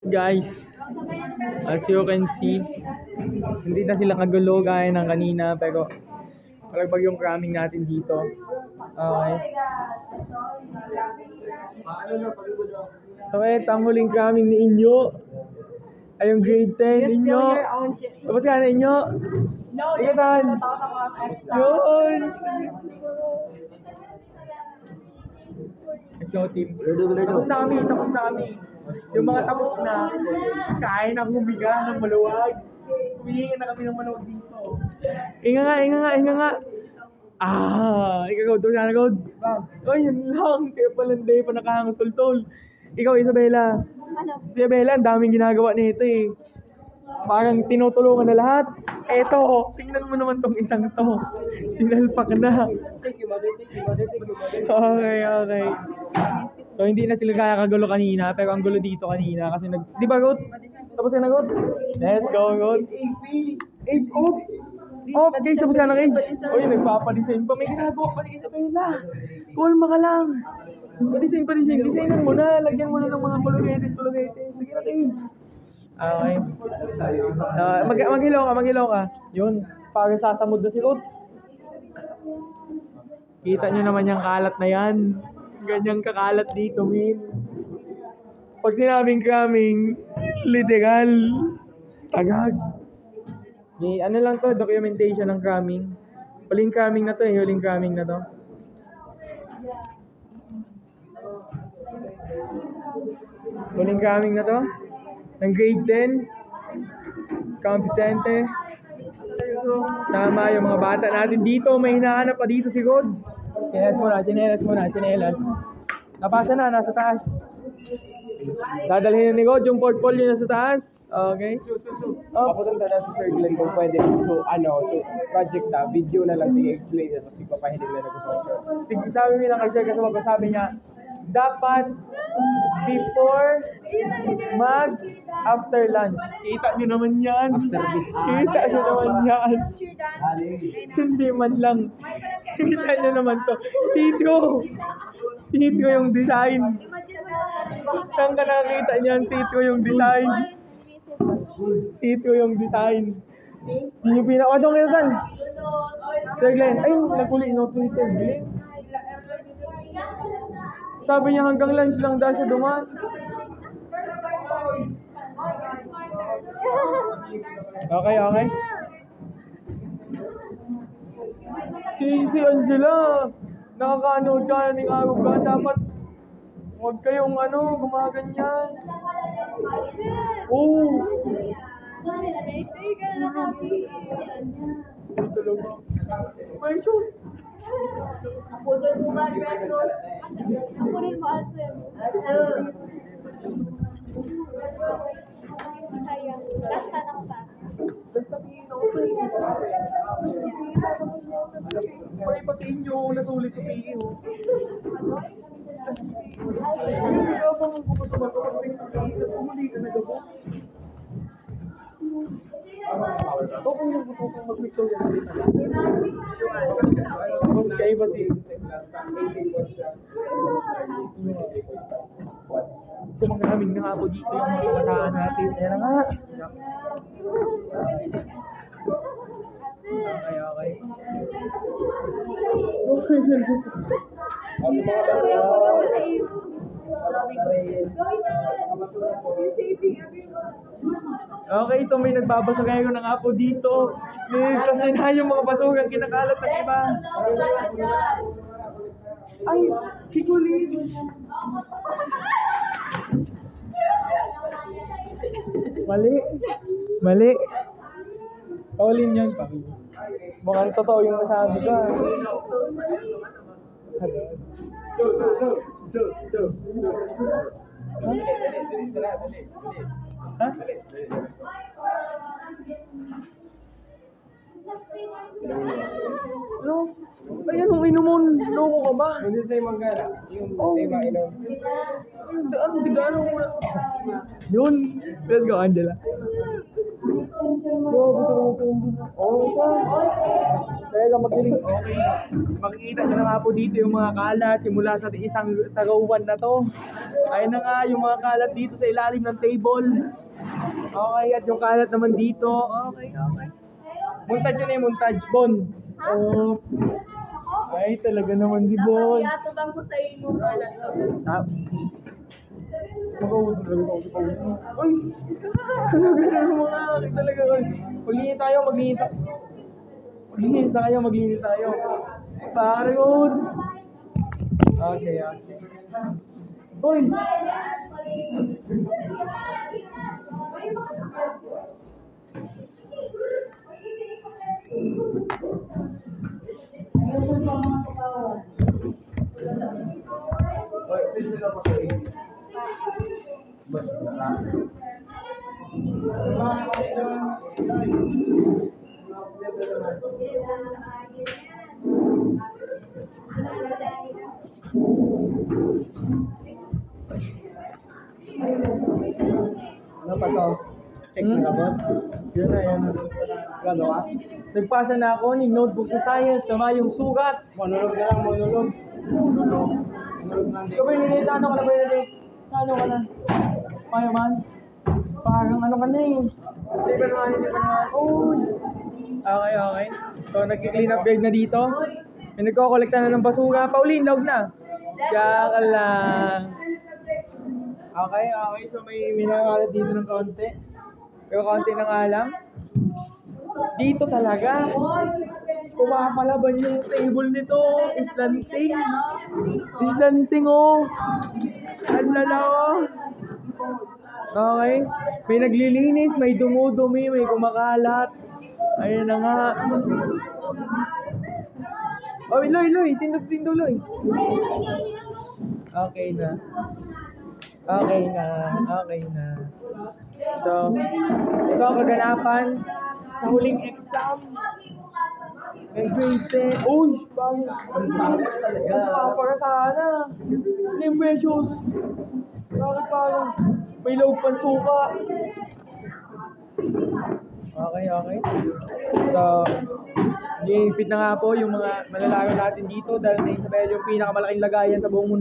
Guys, as you can see, hindi na sila kagulo gaya ng kanina, pero malagpag yung cramming natin dito. Okay. So eto ang huling cramming ni Inyo. Ay yung grade 10 Inyo. Tapos ka na Inyo? Ikatan. Yun. Let's go team. Tapos na kami. Yung mga tapos na, kain ang humiga ng maluwag. Humihinga na kami ng maluwag dito. Inga nga. Ikaw, doon na nagod. Oh, yun lang. Kaya palanday pa nakahangas tol. Ikaw, Isabela. Si Isabela, ang daming ginagawa nito eh. Parang tinutulungan na lahat. Eto, tingnan mo naman tong isang to. Sinalpak na. Okay. So, hindi na sila kaya kagulo kanina, pero ang gulo dito kanina kasi di ba, God? Tapos na, God? Let's go, God. Okay, tapos na, God. Uy, nagpapadesign pa. May ginagawa pa ni Isabela. Kalma ka lang. Padesign. Designan mo na. Lagyan mo na ng mga kulugetes. Sige na, Dave. Okay. Maghilaw ka. Yun, para sasamod na si God. Kita nyo naman yung kalat na yan. Ganyang kakalat dito, min. Pag sinabing cramming, literal. Tagag. Ano lang to, documentation ng cramming. Huling cramming na to huling cramming na to. Huling cramming na to. Ng grade 10. Kompetente. Tama yung mga bata natin dito. May hinahanap pa dito si God. Chinelas muna. Napasa na, nasa taas. Dadalhin na ni God yung portfolio na sa taas. Okay. So. Papunta na si Sir Glenn kung pwede. So, project na, video na lang, i-explain ito. Sige, papahilig na nag-sponsor. Sige, sabi mo lang kay Sir kasi sabi niya, dapat before after lunch. Kita nyo naman yan. Kita nyo naman yan. Hindi man lang. Kita nyo naman to. Sitro yung design. Saan ka nakakita niyan? Sitro yung design. Hindi nyo pinakawadong kayo kan. Sir Glenn, ay, nagkulit no Twitter, Glenn. Sabi niya hanggang lunch lang dahil siya duman. Okay. Si Angela, nakaka-anood ka, nangagog ka, dapat huwag kayong gumaganyan. Oo. May shoot. Ako doon mo ba, Resul? Ako rin mo, Asem. Sayang. Lasta na ko pa. May pa sa inyo, natulit sa PE. Hindi ka bang magpapatumat ko kasi pumuli ka na gabo. O kung gusto kong mag-mixo yan dito na. Mas kayo ba si? Kumangaming na nga po dito yung mga kataan natin. Ayan na nga. Okay. Okay, so may nagbabasa kayo ng apo dito. Kasi na yung mga basugang kinakalat ng iba. Ay, si Kulin. Mali. Paulin yan, Paki. Mukhang totoo yung nasabi ko. So. Ha? Ano? Ay, anong inumun? Loko ka ba? Hindi sa'yo magkala. Yung tema inom. Di gano'n mo na. Yun. Let's go, Angela. Go, buto. Oh, Talaga magaling. Okay. Makikita nyo na nga po dito yung mga kalat simula sa isang sarawan na to. Ayun na nga yung mga kalat dito sa ilalim ng table. Okay, at yung kalat naman dito. Okay. Montage yun montage. Bon. Oh. Ay, talaga naman si Bon. Dapat bang ko sa inyo kalat ko. Mag-awad talaga ako sa pawin. Ay! Talaga na mga talaga. Maglinis tayo, maglinis tayo. Maglinis tayo. Pare good. Okay. Uy! Ano pa to? Check na ka, boss? Yun na. Gagawa? Nagpasa na ako ng notebook sa science na yung sugat. Monolog na lang, monolog. Monolog lang din. Ikaw Bernadette, ano ka na Bernadette? Ano ka na? Kaya man? Parang ano ka na eh. Hindi ka naman. Uy! Okay. So, nag-clean up grade na dito. May nagko-collecta na ng basura. Pauline, log na. Kaya ka lang. Okay. So, may minakalat dito ng konti. Pero konti na nga lang. Dito talaga. Pumapalaban yung table nito. Islanting oh. Ang lala oh. Okay. May naglilinis, may dumudumi, may kumakalat. Ayun na nga. Oh, Loy. Tindog, Loy. Okay na. So, ito ang kaganapan sa huling exam. May grade 10. Uy! Bakit talaga? Para sana. Limbesyos. Bakit parang may loob pang suka? Okay. So, i-fit na nga po yung mga malalaro natin dito dahil na Isabel yung pinakamalaking lagayan sa buong mundo.